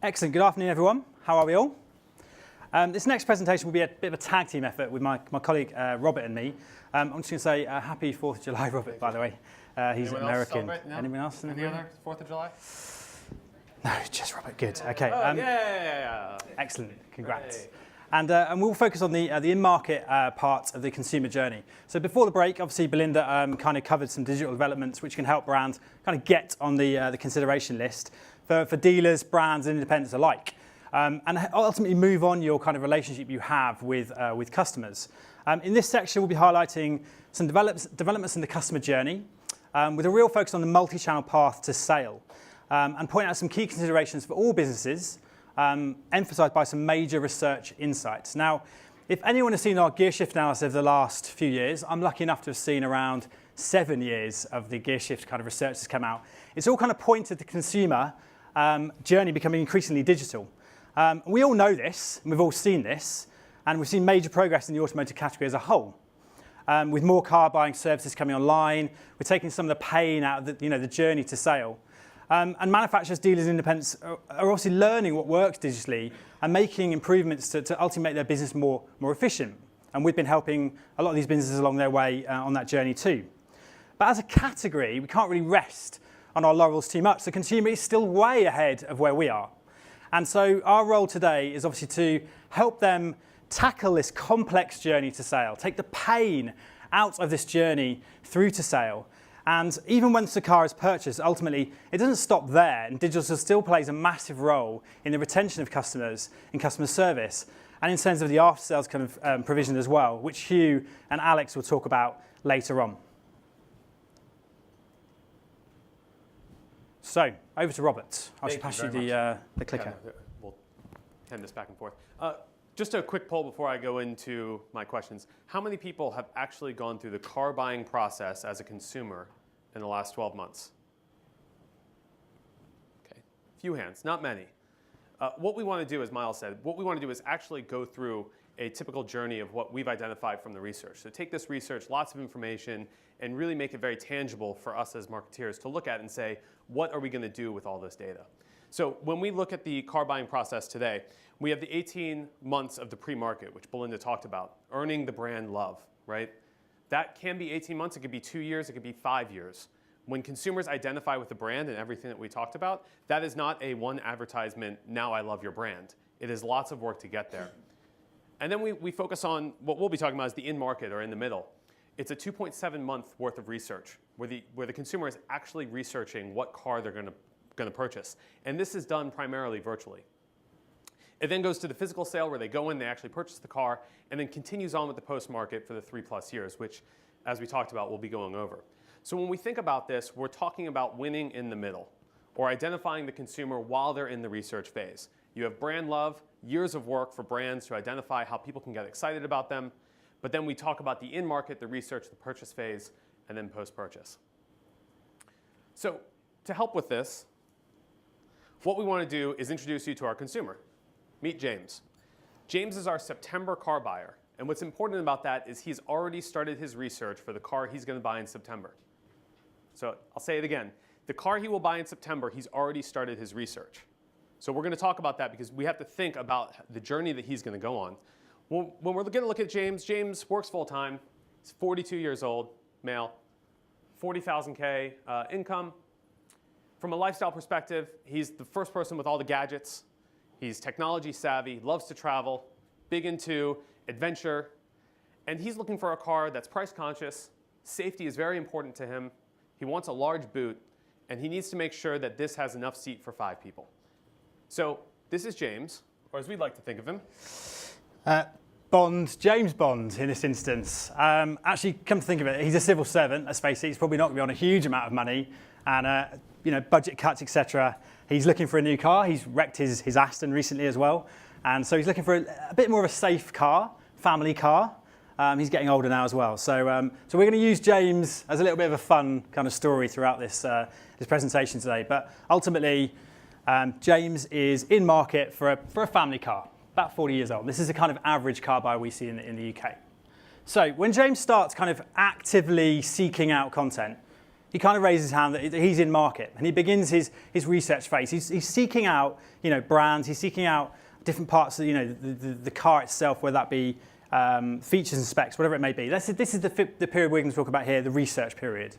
Excellent. Good afternoon, everyone. How are we all? This next presentation will be a bit of a tag team effort with my colleague Robert and me. I'm just going to say happy 4th of July, Robert, by the way. He's Anyone American. Else no? Anyone else? Any other 4th of July? No, just Robert. Good. Okay. Yeah. Excellent. Congrats. Hey. And we'll focus on the in-market part of the consumer journey. So before the break, obviously, Belinda kind of covered some digital developments which can help brands kind of get on the consideration list for dealers, brands, and independents alike. And ultimately move on your kind of relationship you have with customers. In this section, we'll be highlighting some developments in the customer journey with a real focus on the multi-channel path to sale and point out some key considerations for all businesses emphasised by some major research insights. Now, if anyone has seen our gear shift analysis of the last few years, I'm lucky enough to have seen around 7 years of the gear shift kind of research that's come out. It's all kind of pointed to the consumer journey becoming increasingly digital. We all know this, and we've all seen this, and we've seen major progress in the automotive category as a whole. With more car buying services coming online, we're taking some of the pain out of the journey to sale. And manufacturers, dealers, and independents are obviously learning what works digitally and making improvements to ultimately make their business more efficient. And we've been helping a lot of these businesses along their way on that journey too. But as a category, we can't really rest on our laurels too much. The consumer is still way ahead of where we are. And so our role today is obviously to help them tackle this complex journey to sale, take the pain out of this journey through to sale. And even once the car is purchased, ultimately, it doesn't stop there. And digital still plays a massive role in the retention of customers, in customer service, and in terms of the after-sales kind of provision as well, which Hugh and Alex will talk about later on. So, over to Robert. I should pass you the clicker. Yeah, we'll hand this back and forth. Just a quick poll before I go into my questions. How many people have actually gone through the car buying process as a consumer in the last 12 months? Okay, few hands, not many. What we want to do, as Myles said, what we want to do is actually go through a typical journey of what we've identified from the research. So take this research, lots of information, and really make it very tangible for us as marketeers to look at and say, what are we going to do with all this data? So when we look at the car buying process today, we have the 18 months of the pre-market, which Belinda talked about, earning the brand love, right? That can be 18 months, it could be 2 years, it could be 5 years. When consumers identify with the brand and everything that we talked about, that is not a one advertisement, now I love your brand. It is lots of work to get there. And then we focus on what we'll be talking about is the in-market or in the middle. It's a 2.7 month worth of research where the consumer is actually researching what car they're going to purchase. And this is done primarily virtually. It then goes to the physical sale where they go in, they actually purchase the car, and then continues on with the post-market for the 3+ years, which, as we talked about, we'll be going over. So when we think about this, we're talking about winning in the middle, or identifying the consumer while they're in the research phase. You have brand love, years of work for brands to identify how people can get excited about them, but then we talk about the in-market, the research, the purchase phase, and then post-purchase. So to help with this, what we want to do is introduce you to our consumer. Meet James. James is our September car buyer. And what's important about that is he's already started his research for the car he's going to buy in September. So I'll say it again. The car he will buy in September, he's already started his research. So we're going to talk about that because we have to think about the journey that he's going to go on. When we're going to look at James, James works full-time. He's 42 years old, male, 40,000 K income. From a lifestyle perspective, he's the first person with all the gadgets. He's technology savvy, loves to travel, big into adventure, and he's looking for a car that's price conscious. Safety is very important to him. He wants a large boot, and he needs to make sure that this has enough seat for 5 people. So this is James, or as we'd like to think of him. James Bond in this instance. Actually, come to think of it, he's a civil servant, let's face it. He's probably not going to be on a huge amount of money, and budget cuts, etc. He's looking for a new car. He's wrecked his Aston recently as well. And so he's looking for a bit more of a safe car, family car. He's getting older now as well. So we're going to use James as a little bit of a fun kind of story throughout this presentation today. But ultimately, James is in market for a family car, about 40 years old. This is the kind of average car buyer we see in the UK. So when James starts kind of actively seeking out content, he kind of raises his hand that he's in market, and he begins his research phase. He's seeking out, brands. He's seeking out different parts of, the car itself, whether that be features and specs, whatever it may be. This is the period we're going to talk about here, the research period.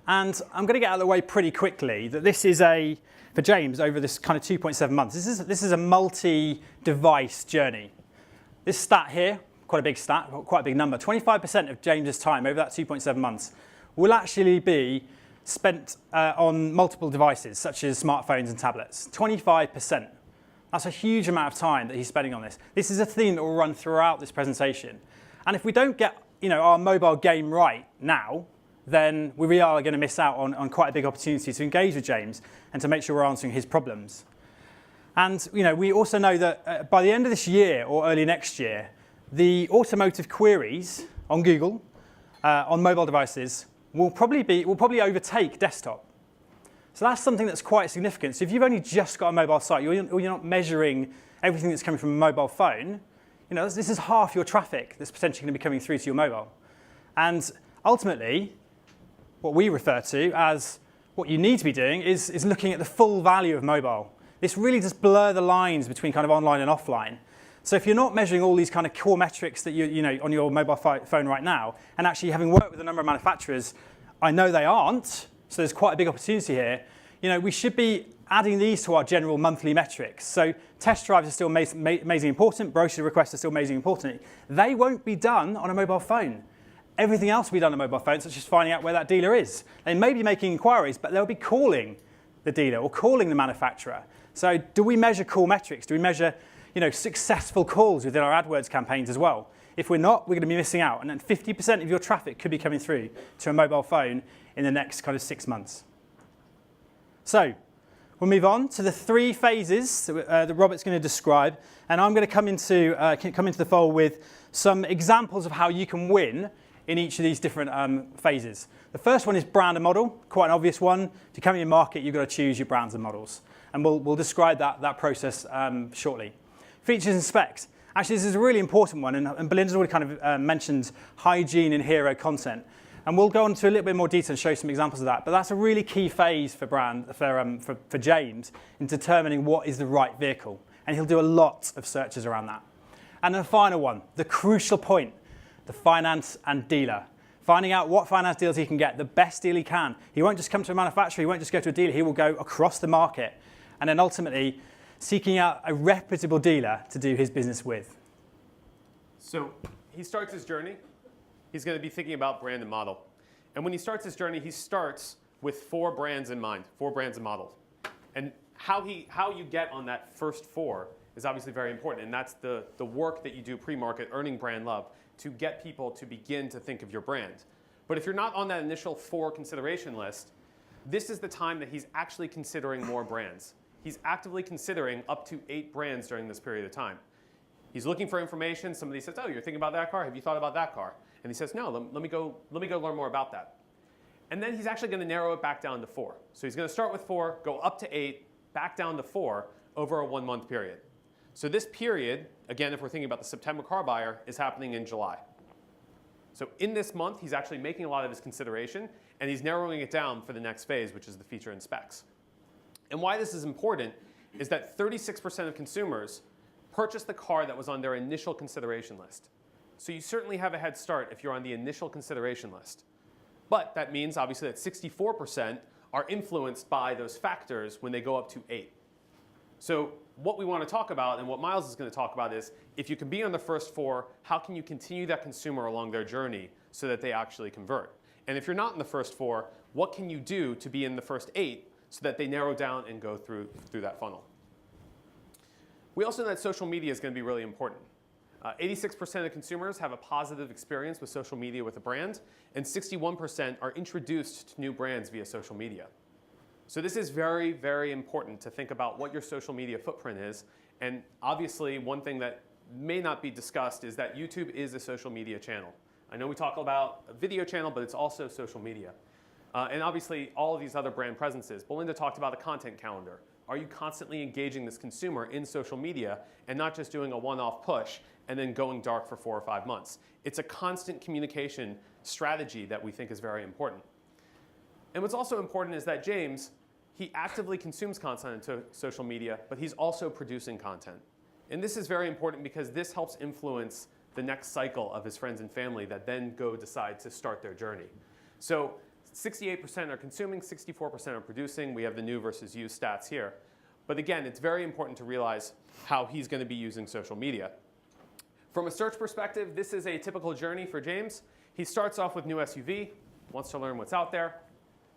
And I'm going to get out of the way pretty quickly that this is for James, over this kind of 2.7 months, this is a multi-device journey. This stat here, quite a big stat, quite a big number, 25% of James's time over that 2.7 months will actually be spent on multiple devices, such as smartphones and tablets. 25%. That's a huge amount of time that he's spending on this. This is a theme that will run throughout this presentation. And if we don't get our mobile game right now, then we really are going to miss out on quite a big opportunity to engage with James and to make sure we're answering his problems. And we also know that by the end of this year or early next year, the automotive queries on Google on mobile devices will probably overtake desktop. So that's something that's quite significant. So if you've only just got a mobile site, or you're not measuring everything that's coming from a mobile phone, this is half your traffic that's potentially going to be coming through to your mobile. And ultimately, what we refer to as what you need to be doing is looking at the full value of mobile. This really does blur the lines between kind of online and offline. So if you're not measuring all these kind of core metrics that on your mobile phone right now, and actually having worked with a number of manufacturers, I know they aren't, so there's quite a big opportunity here. We should be adding these to our general monthly metrics. So test drives are still amazingly important, brochure requests are still amazingly important. They won't be done on a mobile phone. Everything else will be done on a mobile phone, such as finding out where that dealer is. They may be making inquiries, but they'll be calling the dealer or calling the manufacturer. So do we measure core metrics? Do we measure successful calls within our AdWords campaigns as well? If we're not, we're going to be missing out. And then 50% of your traffic could be coming through to a mobile phone in the next kind of 6 months. So we'll move on to the 3 phases that Robert's going to describe. And I'm going to come into the fold with some examples of how you can win in each of these different phases. The first one is brand and model, quite an obvious one. To come in market, you've got to choose your brands and models. And we'll describe that process shortly. Features and specs. Actually, this is a really important one, and Belinda's already kind of mentioned hygiene and hero content. And we'll go into a little bit more detail and show some examples of that. But that's a really key phase for James in determining what is the right vehicle. And he'll do a lot of searches around that. And the final one, the crucial point, the finance and dealer. Finding out what finance deals he can get, the best deal he can. He won't just come to a manufacturer, he won't just go to a dealer, he will go across the market. And then ultimately, seeking out a reputable dealer to do his business with. So he starts his journey. He's going to be thinking about brand and model. And when he starts his journey, he starts with 4 brands in mind, 4 brands and models. And how you get on that first 4 is obviously very important. And that's the work that you do pre-market, earning brand love, to get people to begin to think of your brand. But if you're not on that initial 4 consideration list, this is the time that he's actually considering more brands. He's actively considering up to 8 brands during this period of time. He's looking for information. Somebody says, oh, you're thinking about that car? Have you thought about that car? And he says, no, let me go learn more about that. And then he's actually going to narrow it back down to 4. So he's going to start with 4, go up to 8, back down to 4 over a 1-month period. So this period, again, if we're thinking about the September car buyer, is happening in July. So in this month, he's actually making a lot of his consideration, and he's narrowing it down for the next phase, which is the feature and specs. And why this is important is that 36% of consumers purchased the car that was on their initial consideration list. So you certainly have a head start if you're on the initial consideration list. But that means, obviously, that 64% are influenced by those factors when they go up to 8. So what we want to talk about, and what Myles is going to talk about, is if you can be on the first 4, how can you continue that consumer along their journey so that they actually convert? And if you're not in the first 4, what can you do to be in the first 8 so that they narrow down and go through that We also know that social media is going to be really important. 86% of consumers have a positive experience with social media with a brand, and 61% are introduced to new brands via social media. So this is very, very important to think about what your social media footprint is. And obviously, one thing that may not be discussed is that YouTube is a social media channel. I know we talk about a video channel, but it's also social media. And obviously, all of these other brand presences. Belinda talked about a content calendar. Are you constantly engaging this consumer in social media and not just doing a one-off push and then going dark for 4 or 5 months? It's a constant communication strategy that we think is very important. And what's also important is that James, he actively consumes content on social media, but he's also producing content. And this is very important because this helps influence the next cycle of his friends and family that then go decide to start their journey. So 68% are consuming, 64% are producing. We have the new versus used stats here. But again, it's very important to realize how he's going to be using social media. From a search perspective, this is a typical journey for James. He starts off with new SUV, wants to learn what's out there.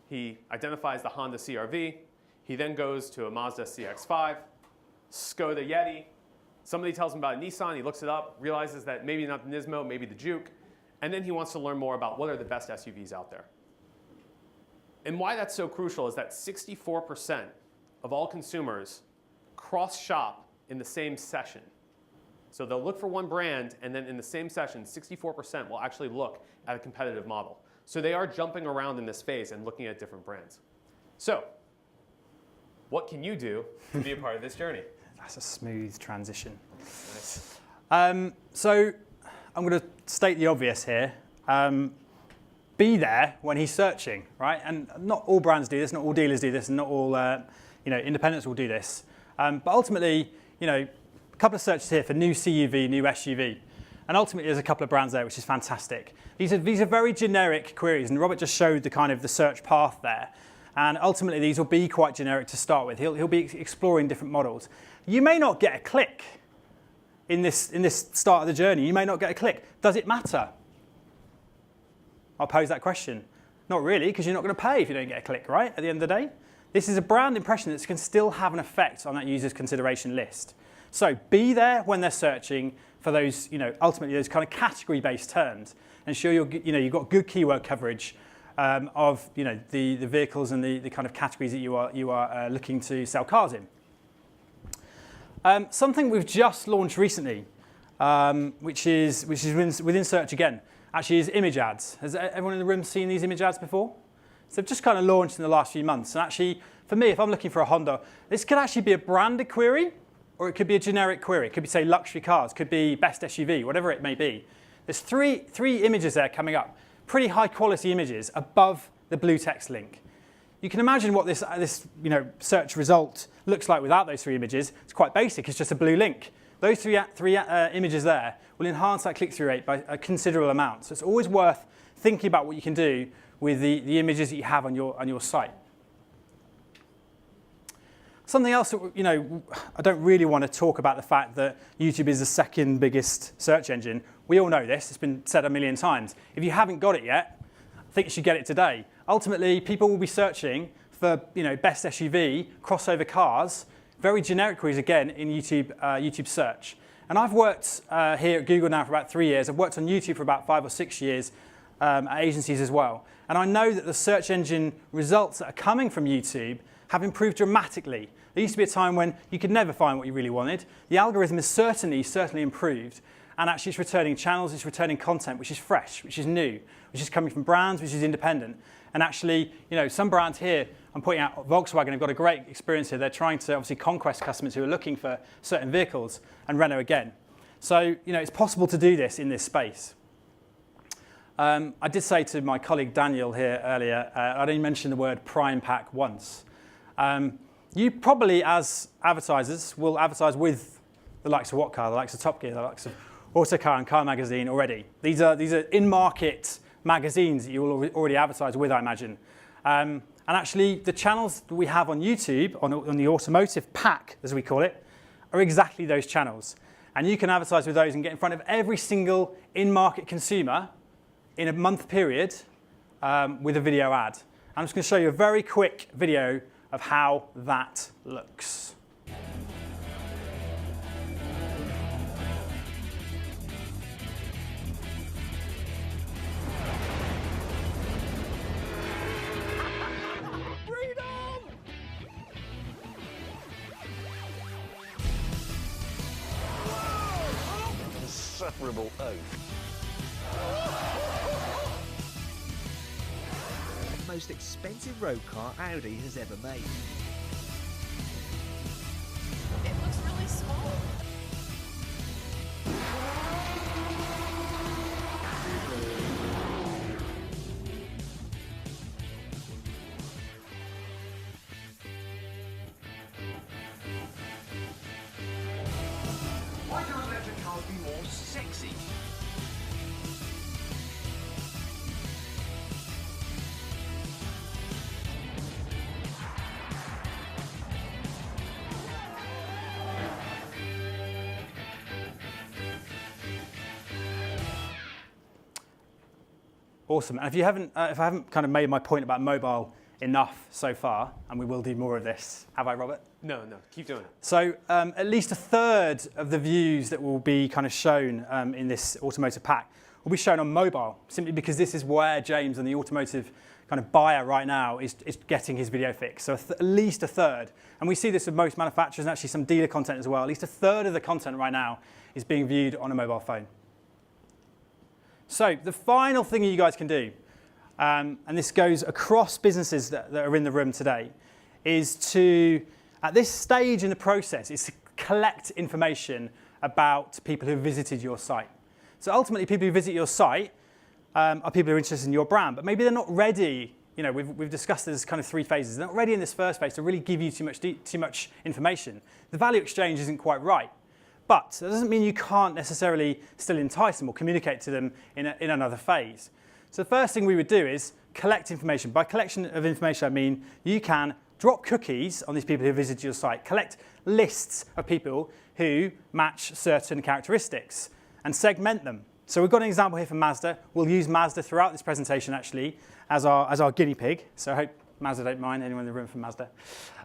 He identifies the Honda CR-V. He then goes to a Mazda CX-5, Skoda Yeti. Somebody tells him about a Nissan. He looks it up, realizes that maybe not the Nismo, maybe the Juke. And then he wants to learn more about what are the best SUVs out there. And why that's so crucial is that 64% of all consumers cross-shop in the same session. So they'll look for one brand, and then in the same session, 64% will actually look at a competitive model. So they are jumping around in this phase and looking at different brands. So what can you do to be a part of this journey? That's a smooth transition. Nice. So I'm going to state the obvious here. Be there when he's searching, right? And not all brands do this, not all dealers do this, and not all independents will do this. But ultimately, a couple of searches here for new CUV, new SUV. And ultimately, there's a couple of brands there, which is fantastic. These are very generic queries, and Robert just showed the search path there. And ultimately, these will be quite generic to start with. He'll be exploring different models. You may not get a click in this start of the journey. You may not get a click. Does it matter? I'll pose that question. Not really, because you're not going to pay if you don't get a click, right? At the end of the day, this is a brand impression that can still have an effect on that user's consideration list. So be there when they're searching for those, ultimately those kind of category-based terms. Ensure you've got good keyword coverage of, the vehicles and the kind of categories that you are looking to sell cars in. Something we've just launched recently, which is within search again, actually is image ads. Has everyone in the room seen these image ads before? So they've just kind of launched in the last few months. And actually, for me, if I'm looking for a Honda, this could actually be a branded query, or it could be a generic query. It could be, say, luxury cars, could be best SUV, whatever it may be. There's three images there coming up, pretty high quality images above the blue text link. You can imagine what this search result looks like without those three images. It's quite basic. It's just a blue link. Those three images there will enhance that click-through rate by a considerable amount. So it's always worth thinking about what you can do with the images that you have on your site. Something else that, I don't really want to talk about the fact that YouTube is the second biggest search engine. We all know this. It's been said a million times. If you haven't got it yet, I think you should get it today. Ultimately, people will be searching for best SUV, crossover cars, very generic queries again in YouTube search. And I've worked here at Google now for about 3 years. I've worked on YouTube for about 5 or 6 years at agencies as well. And I know that the search engine results that are coming from YouTube have improved dramatically. There used to be a time when you could never find what you really wanted. The algorithm is certainly improved. And actually it's returning channels, it's returning content which is fresh, which is new, which is coming from brands, which is independent. And actually, some brands here, I'm pointing out Volkswagen have got a great experience here. They're trying to obviously conquest customers who are looking for certain vehicles, and Renault again. So, it's possible to do this in this space. I did say to my colleague Daniel here earlier, I only mentioned the word Prime Pack once. You probably, as advertisers, will advertise with the likes of What Car, the likes of Top Gear, the likes of Autocar and Car Magazine already. These are in-market magazines that you will already advertise with, I imagine. And actually, the channels that we have on YouTube, on the automotive pack, as we call it, are exactly those channels. And you can advertise with those and get in front of every single in-market consumer in a month period with a video ad. I'm just going to show you a very quick video of how that looks. Insufferable oath. The most expensive road car Audi has ever made. It looks really small. Awesome. And if I haven't kind of made my point about mobile enough so far, and we will do more of this, have I, Robert? No, keep doing it. So at least a third of the views that will be kind of shown in this automotive pack will be shown on mobile, simply because this is where James and the automotive kind of buyer right now is getting his video fix. So at least a third. And we see this with most manufacturers and actually some dealer content as well. At least a third of the content right now is being viewed on a mobile phone. So the final thing you guys can do, and this goes across businesses that are in the room today, is to, at this stage in the process, is to collect information about people who have visited your site. So ultimately, people who visit your site are people who are interested in your brand, but maybe they're not ready. You know, we've discussed there's kind of 3 phases. They're not ready in this first phase to really give you too much information. The value exchange isn't quite right. But that doesn't mean you can't necessarily still entice them or communicate to them in another phase. So the first thing we would do is collect information. By collection of information, I mean you can drop cookies on these people who visit your site, collect lists of people who match certain characteristics, and segment them. So we've got an example here from Mazda. We'll use Mazda throughout this presentation, actually, as our guinea pig. So I hope Mazda don't mind, anyone in the room from Mazda.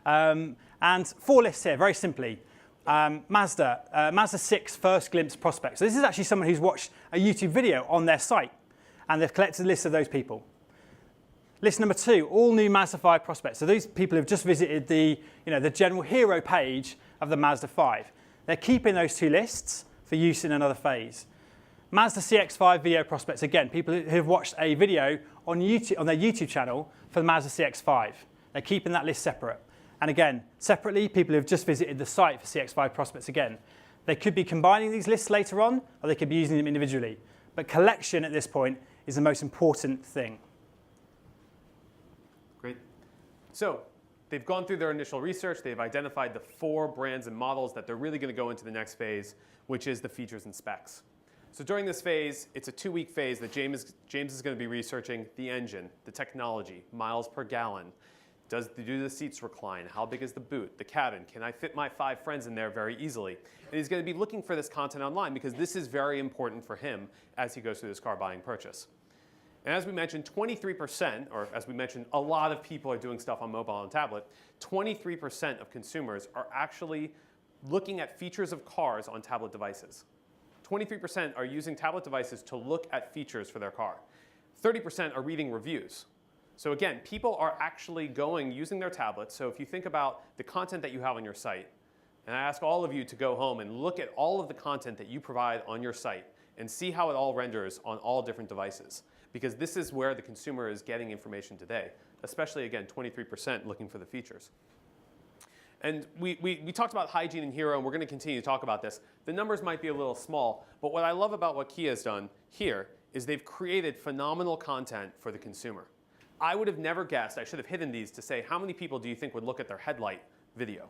And 4 lists here, very simply. Mazda 6 first glimpse prospects. So this is actually someone who's watched a YouTube video on their site, and they've collected a list of those people. List number 2, all new Mazda 5 prospects. So these people have just visited the general hero page of the Mazda 5. They're keeping those 2 lists for use in another phase. Mazda CX-5 video prospects, again, people who have watched a video on YouTube, on their YouTube channel for the Mazda CX-5. They're keeping that list separate. And again, separately, people who have just visited the site for CX-5 prospects again. They could be combining these lists later on, or they could be using them individually. But collection at this point is the most important thing. Great. So they've gone through their initial research. They've identified the 4 brands and models that they're really going to go into the next phase, which is the features and specs. So during this phase, it's a 2-week phase that James is going to be researching the engine, the technology, miles per gallon. Do the seats recline? How big is the boot? The cabin? Can I fit my 5 friends in there very easily? And he's going to be looking for this content online because this is very important for him as he goes through this car buying purchase. And as we mentioned, 23%, or as we mentioned, a lot of people are doing stuff on mobile and tablet. 23% of consumers are actually looking at features of cars on tablet devices. 23% are using tablet devices to look at features for their car. 30% are reading reviews. So again, people are actually using their tablets. So if you think about the content that you have on your site, and I ask all of you to go home and look at all of the content that you provide on your site and see how it all renders on all different devices. Because this is where the consumer is getting information today, especially, again, 23% looking for the features. And we talked about hygiene and hero, and we're going to continue to talk about this. The numbers might be a little small, but what I love about what Kia has done here is they've created phenomenal content for the consumer. I would have never guessed, I should have hidden these to say, how many people do you think would look at their headlight video?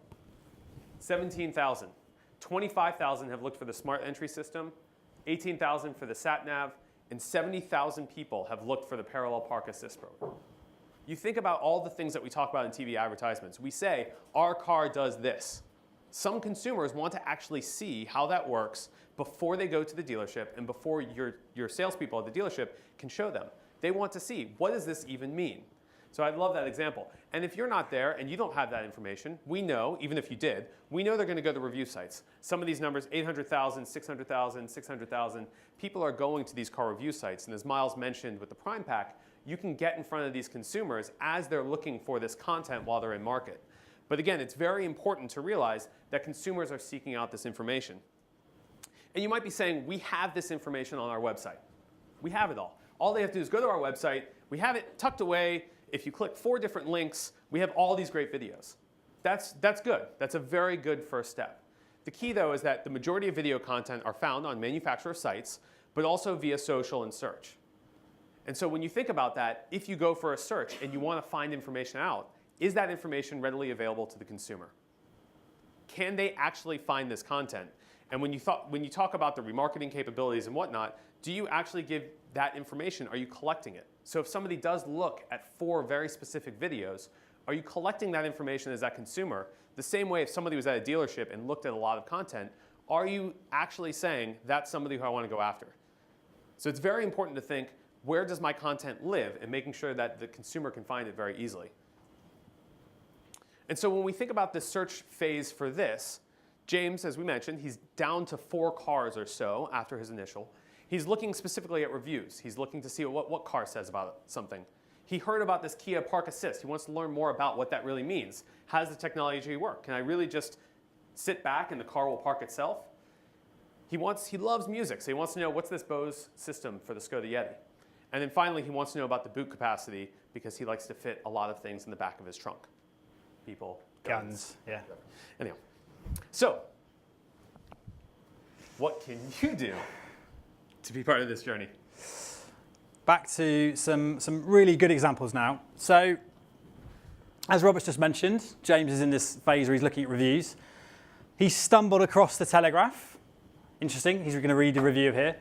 17,000. 25,000 have looked for the smart entry system, 18,000 for the sat nav, and 70,000 people have looked for the parallel park assist program. You think about all the things that we talk about in TV advertisements. We say, our car does this. Some consumers want to actually see how that works before they go to the dealership and before your salespeople at the dealership can show them. They want to see, what does this even mean? So I love that example. And if you're not there and you don't have that information, we know, even if you did, we know they're going to go to review sites. Some of these numbers, 800,000, 600,000, 600,000, people are going to these car review sites. And as Myles mentioned with the Prime Pack, you can get in front of these consumers as they're looking for this content while they're in market. But again, it's very important to realize that consumers are seeking out this information. And you might be saying, we have this information on our website. We have it all. All they have to do is go to our website. We have it tucked away. If you click 4 different links, we have all these great videos. That's good. That's a very good first step. The key, though, is that the majority of video content are found on manufacturer sites, but also via social and search. And so when you think about that, if you go for a search and you want to find information out, is that information readily available to the consumer? Can they actually find this content? And when you talk about the remarketing capabilities and whatnot, do you actually give that information? Are you collecting it? So if somebody does look at 4 very specific videos, are you collecting that information as that consumer? The same way if somebody was at a dealership and looked at a lot of content, are you actually saying, that's somebody who I want to go after? So it's very important to think, where does my content live, and making sure that the consumer can find it very easily. And so when we think about the search phase for this, James, as we mentioned, he's down to 4 cars or so after his initial. He's looking specifically at reviews. He's looking to see what car says about something. He heard about this Kia Park Assist. He wants to learn more about what that really means. How does the technology work? Can I really just sit back and the car will park itself? He loves music, so he wants to know, what's this Bose system for the Skoda Yeti? And then finally, he wants to know about the boot capacity because he likes to fit a lot of things in the back of his trunk. People, Guns, yeah. Anyhow, so what can you do to be part of this journey? Back to some really good examples now. So, as Robert's just mentioned, James is in this phase where he's looking at reviews. He stumbled across the Telegraph. Interesting, he's going to read the review here.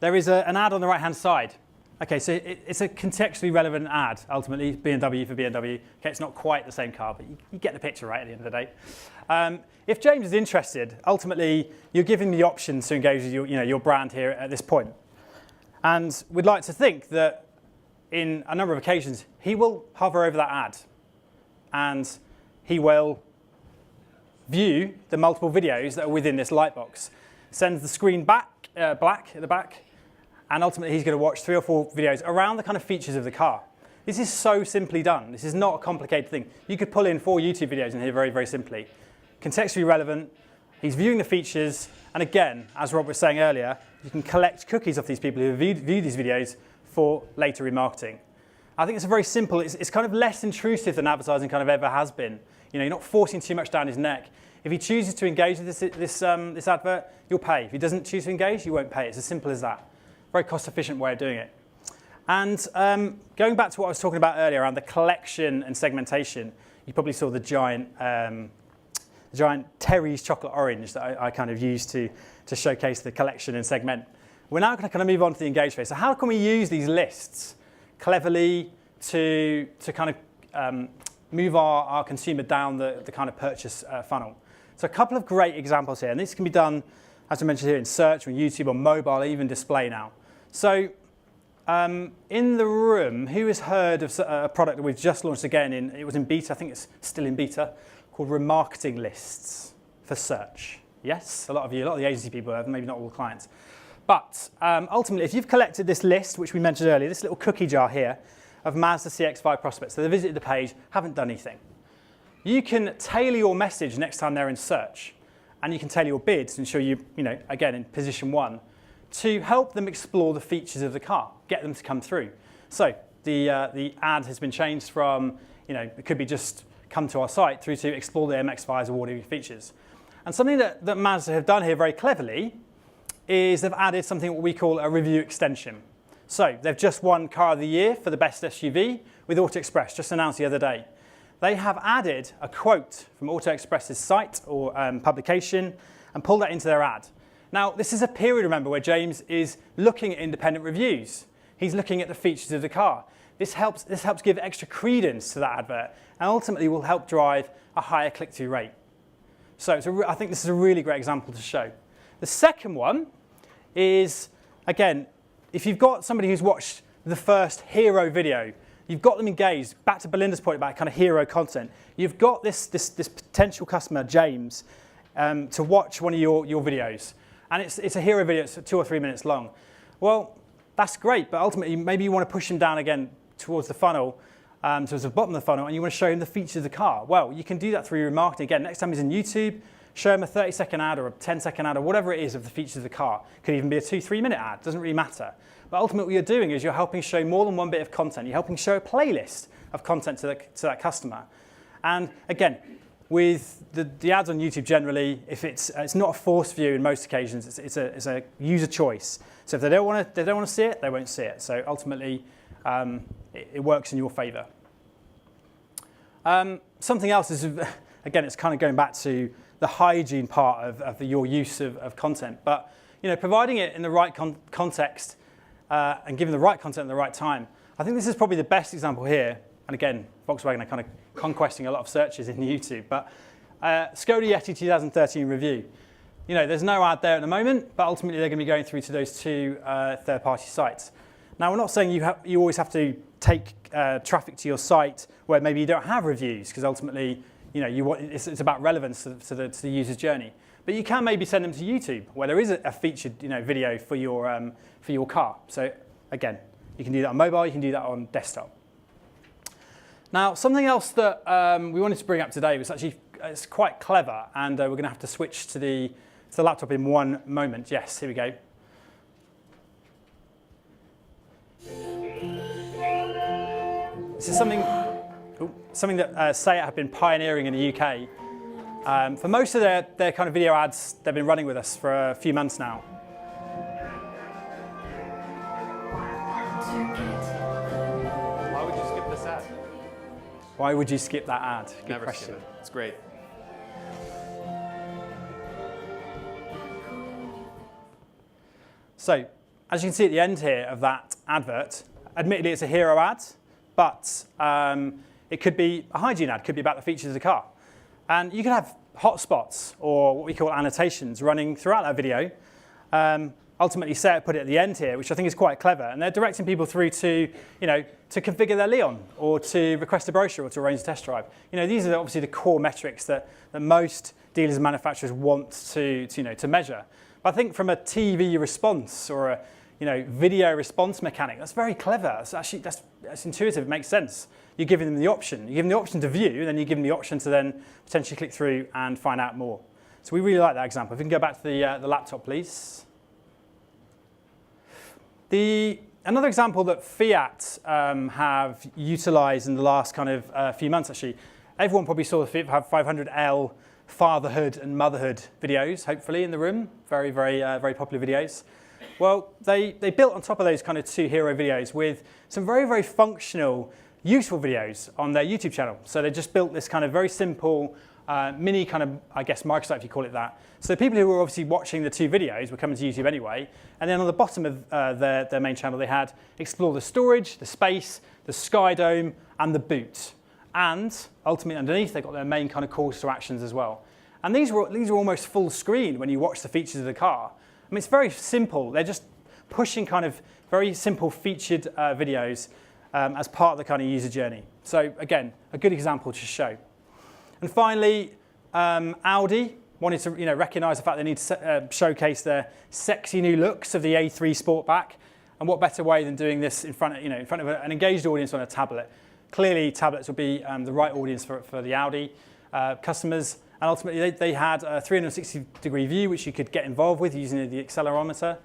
There is an ad on the right-hand side. Okay, so it's a contextually relevant ad, ultimately, BMW for BMW. Okay, it's not quite the same car, but you get the picture right at the end of the day. If James is interested, ultimately, you're giving the option to engage with your brand here at this point. And we'd like to think that in a number of occasions, he will hover over that ad and he will view the multiple videos that are within this lightbox, sends the screen back, black at the back, and ultimately he's going to watch 3 or 4 videos around the kind of features of the car. This is so simply done. This is not a complicated thing. You could pull in 4 YouTube videos in here very, very simply. Contextually relevant, he's viewing the features, and again, as Rob was saying earlier, you can collect cookies off these people who have viewed these videos for later remarketing. I think it's a very simple, it's kind of less intrusive than advertising kind of ever has been. You're not forcing too much down his neck. If he chooses to engage with this advert, you'll pay. If he doesn't choose to engage, you won't pay. It's as simple as that. Very cost-efficient way of doing it. And going back to what I was talking about earlier around the collection and segmentation, you probably saw the giant Terry's chocolate orange that I kind of used to showcase the collection and segment. We're now going to kind of move on to the engage phase. So how can we use these lists cleverly to kind of move our consumer down the kind of purchase funnel? So a couple of great examples here, and this can be done, as I mentioned here, in search, on YouTube, on mobile, even display now. So in the room, who has heard of a product that we've just launched again? It was in beta, I think it's still in beta, called remarketing lists for search. Yes, a lot of the agency people have, maybe not all the clients. But ultimately, if you've collected this list, which we mentioned earlier, this little cookie jar here of Mazda CX-5 prospects, so they visited the page, haven't done anything. You can tailor your message next time they're in search, and you can tailor your bid to ensure you again, in position 1, to help them explore the features of the car, get them to come through. So the ad has been changed from, it could be just come to our site through to explore the MX-5's awarding features. And something that Mazda have done here very cleverly is they've added something what we call a review extension. So they've just won Car of the Year for the best SUV with Auto Express, just announced the other day. They have added a quote from Auto Express's site or publication and pulled that into their ad. Now, this is a period, remember, where James is looking at independent reviews. He's looking at the features of the car. This helps give extra credence to that advert and ultimately will help drive a higher click-through rate. So I think this is a really great example to show. The second one is, again, if you've got somebody who's watched the first hero video, you've got them engaged, back to Belinda's point about kind of hero content, you've got this potential customer, James, to watch one of your videos. And it's a hero video, it's 2 or 3 minutes long. Well, that's great, but ultimately maybe you want to push him down again towards the funnel, towards the bottom of the funnel, and you want to show him the features of the car. Well, you can do that through your remarketing. Again, next time he's in YouTube, show him a 30-second ad or a 10-second ad or whatever it is of the features of the car. Could even be a 2-3 minute ad, doesn't really matter. But ultimately what you're doing is you're helping show more than one bit of content. You're helping show a playlist of content to that customer. And again, with the ads on YouTube generally, if it's not a forced view in most occasions, it's a user choice. So if they don't want to see it, they won't see it. So ultimately, it works in your favor. Something else is, again, it's kind of going back to the hygiene part of your use of content. But providing it in the right context and giving the right content at the right time. I think this is probably the best example here. And again, Volkswagen are kind of conquesting a lot of searches in YouTube. But Skoda Yeti 2013 review. There's no ad there at the moment, but ultimately they're going to be going through to those 2 third-party sites. Now, we're not saying you always have to take traffic to your site where maybe you don't have reviews, because ultimately, it's about relevance to the user's journey. But you can maybe send them to YouTube, where there is a featured video for your car. So again, you can do that on mobile, you can do that on desktop. Now, something else that we wanted to bring up today was actually it's quite clever, and we're going to have to switch to the laptop in one moment. Yes, here we go. This is something that Say It have been pioneering in the UK. For most of their kind of video ads, they've been running with us for a few months now. Why would you skip this ad? Why would you skip that ad? Good Never question. skip it. It's great. So, as you can see at the end here of that advert, admittedly it's a hero ad, but it could be a hygiene ad, could be about the features of the car. And you can have hotspots, or what we call annotations, running throughout that video. Ultimately, Sarah put it at the end here, which I think is quite clever. And they're directing people through to, to configure their Leon, or to request a brochure, or to arrange a test drive. These are obviously the core metrics that most dealers and manufacturers want to measure. But I think from a TV response or a video response mechanic, that's very clever. That's intuitive. It makes sense. You're giving them the option. You give them the option to view, and then you give them the option to then potentially click through and find out more. So we really like that example. If we can go back to the laptop, please. Another example that Fiat have utilised in the last kind of few months, actually, everyone probably saw the Fiat 500L fatherhood and motherhood videos, hopefully, in the room. Very, very, very popular videos. Well, they built on top of those kind of two hero videos with some very, very functional, useful videos on their YouTube channel. So they just built this kind of very simple mini kind of, I guess, microsite, if you call it that. So the people who were obviously watching the two videos were coming to YouTube anyway. And then on the bottom of their main channel, they had explore the storage, the space, the sky dome, and the boot. And ultimately underneath, they got their main kind of calls to actions as well. And these were almost full screen when you watch the features of the car. I mean, it's very simple. They're just pushing kind of very simple featured videos as part of the kind of user journey. So again, a good example to show. And finally, Audi wanted to recognise the fact they need to showcase their sexy new looks of the A3 Sportback. And what better way than doing this in front of an engaged audience on a tablet? Clearly, tablets would be the right audience for the Audi customers. And ultimately, they had a 360-degree view, which you could get involved with using the accelerometer.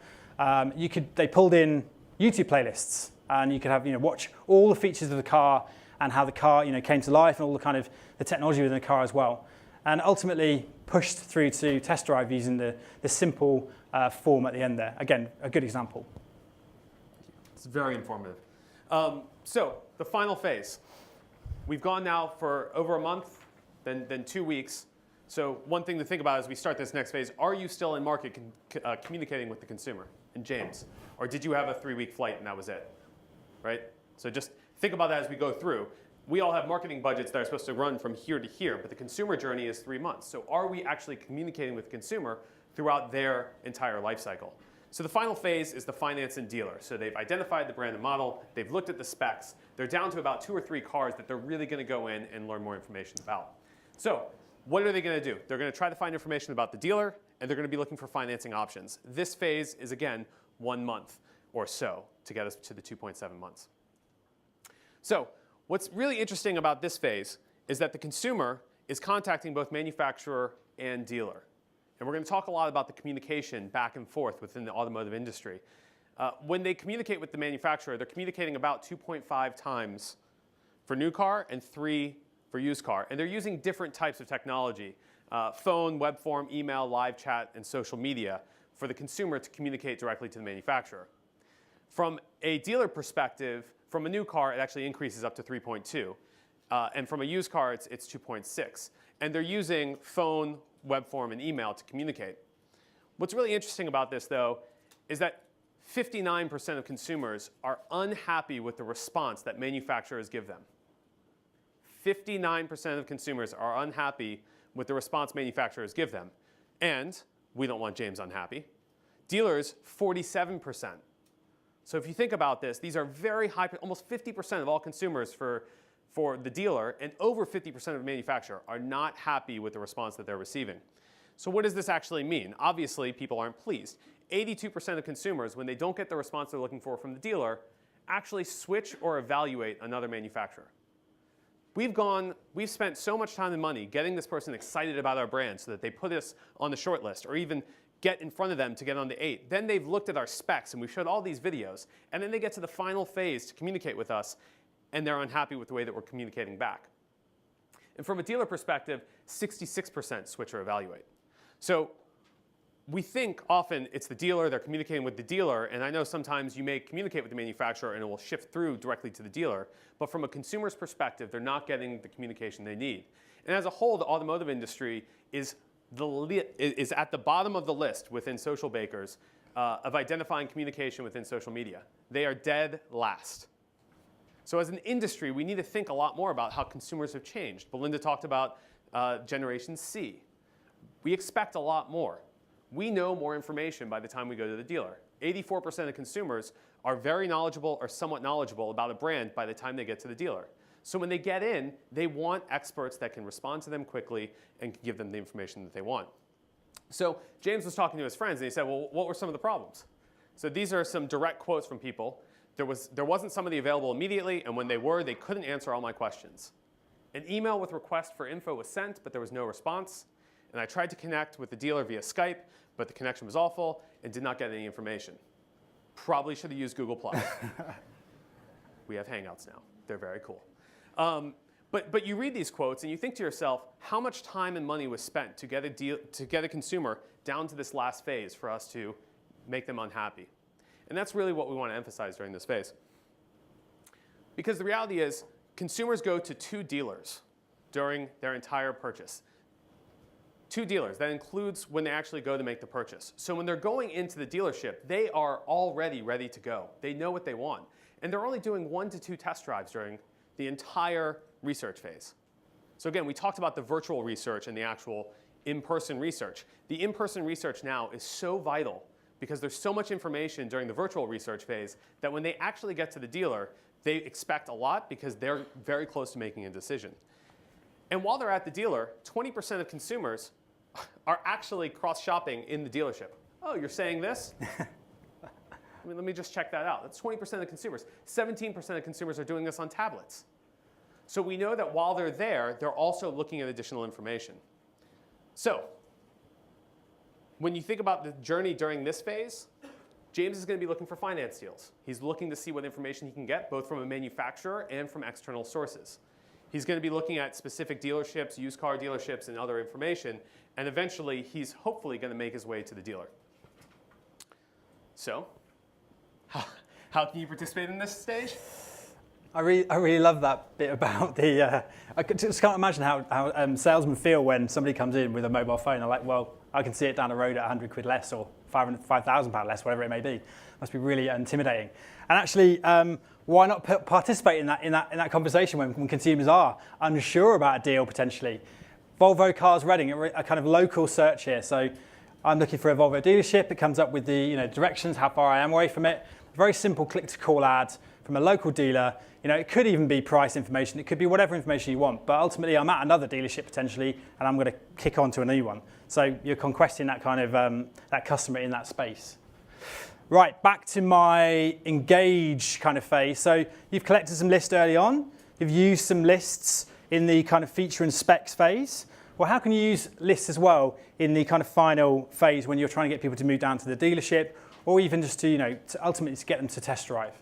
They pulled in YouTube playlists, and you could have watch all the features of the car and how the car came to life, and all the kind of the technology within the car as well. And ultimately pushed through to test drive using the simple form at the end there. Again, a good example. It's very informative. So the final phase. We've gone now for over a month, then 2 weeks. So one thing to think about as we start this next phase, are you still in market communicating with the consumer? And James, or did you have a 3-week flight and that was it? Right? So just think about that as we go through. We all have marketing budgets that are supposed to run from here to here, but the consumer journey is 3 months. So are we actually communicating with the consumer throughout their entire life cycle? So the final phase is the finance and dealer. So they've identified the brand and model, they've looked at the specs, they're down to about 2 or 3 cars that they're really going to go in and learn more information about. So what are they going to do? They're going to try to find information about the dealer, and they're going to be looking for financing options. This phase is, again, 1 month or so to get us to the 2.7 months. So what's really interesting about this phase is that the consumer is contacting both manufacturer and dealer. And we're going to talk a lot about the communication back and forth within the automotive industry. When they communicate with the manufacturer, they're communicating about 2.5 times for new car and 3 for used car. And they're using different types of technology, phone, web form, email, live chat, and social media for the consumer to communicate directly to the manufacturer. From a dealer perspective, from a new car, it actually increases up to 3.2. And from a used car, it's 2.6. And they're using phone, web form, and email to communicate. What's really interesting about this, though, is that 59% of consumers are unhappy with the response that manufacturers give them. 59% of consumers are unhappy with the response manufacturers give them. And we don't want James unhappy. Dealers, 47%. So if you think about this, these are very high, almost 50% of all consumers for the dealer and over 50% of the manufacturer are not happy with the response that they're receiving. So what does this actually mean? Obviously, people aren't pleased. 82% of consumers, when they don't get the response they're looking for from the dealer, actually switch or evaluate another manufacturer. We've spent so much time and money getting this person excited about our brand so that they put us on the short list or even get in front of them to get on the 8. Then they've looked at our specs and we showed all these videos, and then they get to the final phase to communicate with us and they're unhappy with the way that we're communicating back. And from a dealer perspective, 66% switch or evaluate. So we think often it's the dealer, they're communicating with the dealer, and I know sometimes you may communicate with the manufacturer and it will shift through directly to the dealer, but from a consumer's perspective, they're not getting the communication they need. And as a whole, the automotive industry is at the bottom of the list within social bakers of identifying communication within social media. They are dead last. So as an industry, we need to think a lot more about how consumers have changed. Belinda talked about Generation C. We expect a lot more. We know more information by the time we go to the dealer. 84% of consumers are very knowledgeable or somewhat knowledgeable about a brand by the time they get to the dealer. So when they get in, they want experts that can respond to them quickly and give them the information that they want. So James was talking to his friends and he said, well, what were some of the problems? So these are some direct quotes from people. There wasn't somebody available immediately, and when they were, they couldn't answer all my questions. An email with request for info was sent, but there was no response. And I tried to connect with the dealer via Skype, but the connection was awful and did not get any information. Probably should have used Google+. We have Hangouts now. They're very cool. But you read these quotes and you think to yourself, how much time and money was spent to get a consumer down to this last phase for us to make them unhappy? And that's really what we want to emphasize during this phase. Because the reality is, consumers go to 2 dealers during their entire purchase. 2 dealers. That includes when they actually go to make the purchase. So when they're going into the dealership, they are already ready to go. They know what they want. And they're only doing 1 to 2 test drives during the entire research phase. So again, we talked about the virtual research and the actual in-person research. The in-person research now is so vital because there's so much information during the virtual research phase that when they actually get to the dealer, they expect a lot because they're very close to making a decision. And while they're at the dealer, 20% of consumers are actually cross-shopping in the dealership. Oh, you're saying this? Let me just check that out. That's 20% of consumers. 17% of consumers are doing this on tablets. So we know that while they're there, they're also looking at additional information. So when you think about the journey during this phase, James is going to be looking for finance deals. He's looking to see what information he can get, both from a manufacturer and from external sources. He's going to be looking at specific dealerships, used car dealerships, and other information. And eventually, he's hopefully going to make his way to the dealer. So how can you participate in this stage? I really love that bit about the. I just can't imagine how salesmen feel when somebody comes in with a mobile phone. They're like, well, I can see it down the road at £100 less or £5,000 less, whatever it may be. Must be really intimidating. And actually, why not participate in that conversation when consumers are unsure about a deal potentially? Volvo Cars Reading, a kind of local search here. So I'm looking for a Volvo dealership. It comes up with the directions, how far I am away from it. Very simple click-to-call ad from a local dealer. It could even be price information. It could be whatever information you want. But ultimately, I'm at another dealership potentially, and I'm going to kick on to a new one. So you're conquesting that kind of that customer in that space. Right, back to my engage kind of phase. So you've collected some lists early on. You've used some lists in the kind of feature and specs phase. Well, how can you use lists as well in the kind of final phase when you're trying to get people to move down to the dealership, or even just to ultimately to get them to test drive?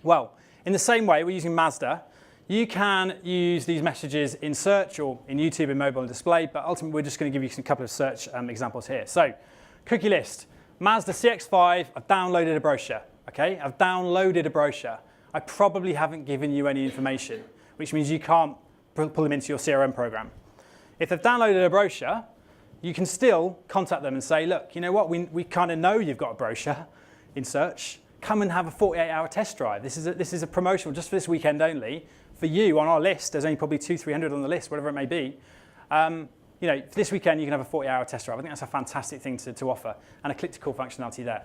Well, in the same way, we're using Mazda. You can use these messages in search or in YouTube and mobile display, but ultimately we're just going to give you a couple of search examples here. So, cookie list, Mazda CX-5, I've downloaded a brochure, okay? I've downloaded a brochure. I probably haven't given you any information, which means you can't pull them into your CRM program. If they've downloaded a brochure, you can still contact them and say, look, you know what, we kind of know you've got a brochure in search. Come and have a 48-hour test drive. This is a promotional just for this weekend only. For you on our list, there's only probably 200-300 on the list, whatever it may be. For this weekend you can have a 48-hour test drive. I think that's a fantastic thing to offer, and a click-to-call functionality there.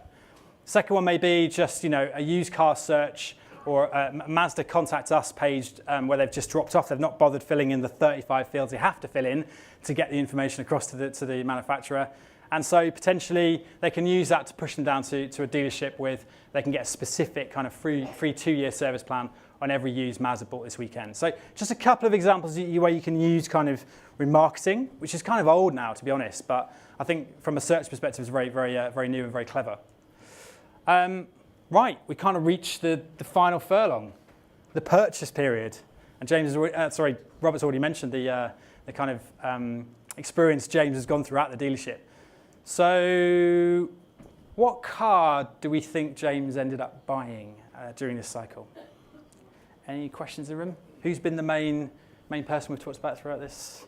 Second one may be just a used car search or a Mazda contact us page where they've just dropped off. They've not bothered filling in the 35 fields they have to fill in to get the information across to the manufacturer. And so potentially they can use that to push them down to a dealership with, they can get a specific kind of free 2-year service plan on every used Mazda bought this weekend. So just a couple of examples where you can use kind of remarketing, which is kind of old now, to be honest, but I think from a search perspective, it's very, very new and very clever. Right, we kind of reached the final furlong, the purchase period. And Robert's already mentioned the kind of experience James has gone throughout the dealership. So what car do we think James ended up buying during this cycle? Any questions in the room? Who's been the main person we've talked about throughout this?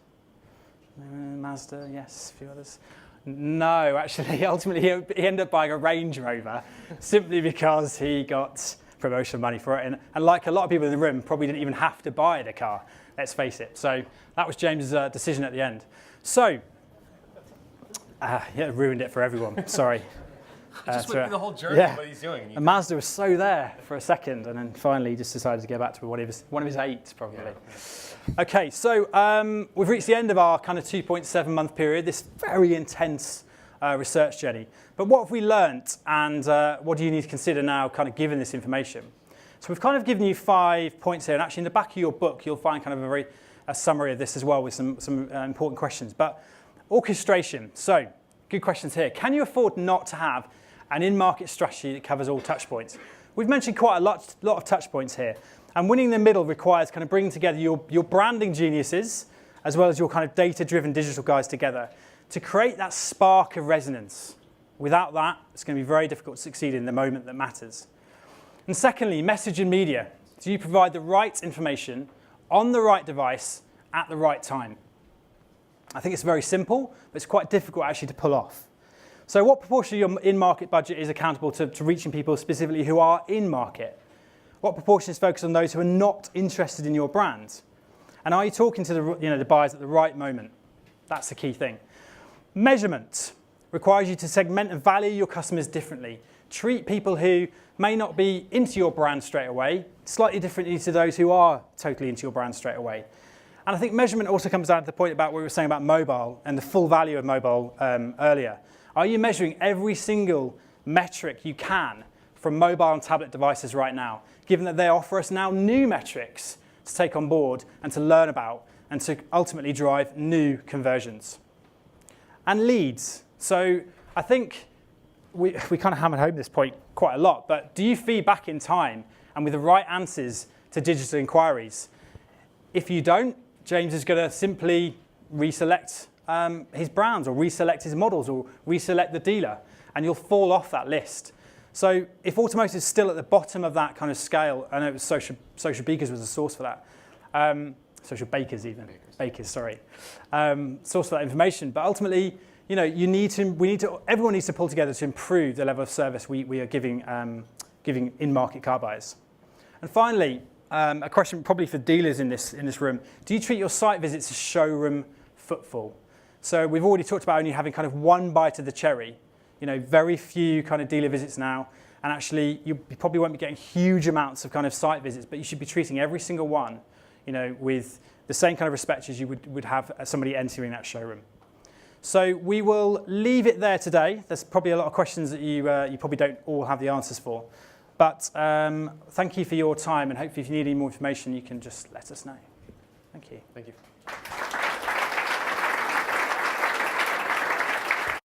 Mazda, yes, a few others. No, actually, ultimately he ended up buying a Range Rover simply because he got promotional money for it. And like a lot of people in the room, probably didn't even have to buy the car, let's face it. So that was James's decision at the end. So, ruined it for everyone, sorry. Just went through the whole journey of what he's doing. And Mazda was so there for a second, and then finally he just decided to go back to one of his 8, probably. Yeah. Okay, so we've reached the end of our kind of 2.7 month period, this very intense research journey. But what have we learnt, and what do you need to consider now, kind of given this information? So we've kind of given you 5 points here, and actually in the back of your book you'll find kind of a summary of this as well with some important questions. But orchestration, so good questions here. Can you afford not to have an in-market strategy that covers all touch points? We've mentioned quite a lot of touch points here. And winning the middle requires kind of bringing together your branding geniuses as well as your kind of data-driven digital guys together to create that spark of resonance. Without that, it's going to be very difficult to succeed in the moment that matters. And secondly, message and media. Do you provide the right information on the right device at the right time? I think it's very simple, but it's quite difficult actually to pull off. So what proportion of your in-market budget is accountable to reaching people specifically who are in market? What proportion is focused on those who are not interested in your brand? And are you talking to the buyers at the right moment? That's the key thing. Measurement requires you to segment and value your customers differently. Treat people who may not be into your brand straight away slightly differently to those who are totally into your brand straight away. And I think measurement also comes down to the point about what we were saying about mobile and the full value of mobile earlier. Are you measuring every single metric you can from mobile and tablet devices right now, given that they offer us now new metrics to take on board and to learn about and to ultimately drive new conversions? And leads. So I think we kind of hammered home this point quite a lot, but do you feed back in time and with the right answers to digital inquiries? If you don't, James is going to simply reselect his brands or reselect his models or reselect the dealer, and you'll fall off that list. So if automotive is still at the bottom of that kind of scale, I know it was Social Bakers was a source for that. Social Bakers even. Bakers, sorry. Source for that information. But ultimately, everyone needs to pull together to improve the level of service we are giving in-market car buyers. And finally, a question probably for dealers in this room. Do you treat your site visits as showroom footfall? So we've already talked about only having kind of one bite of the cherry. Very few kind of dealer visits now. And actually, you probably won't be getting huge amounts of kind of site visits, but you should be treating every single one, with the same kind of respect as you would have somebody entering that showroom. So we will leave it there today. There's probably a lot of questions that you probably don't all have the answers for. But thank you for your time, and hopefully if you need any more information, you can just let us know. Thank you. Thank you.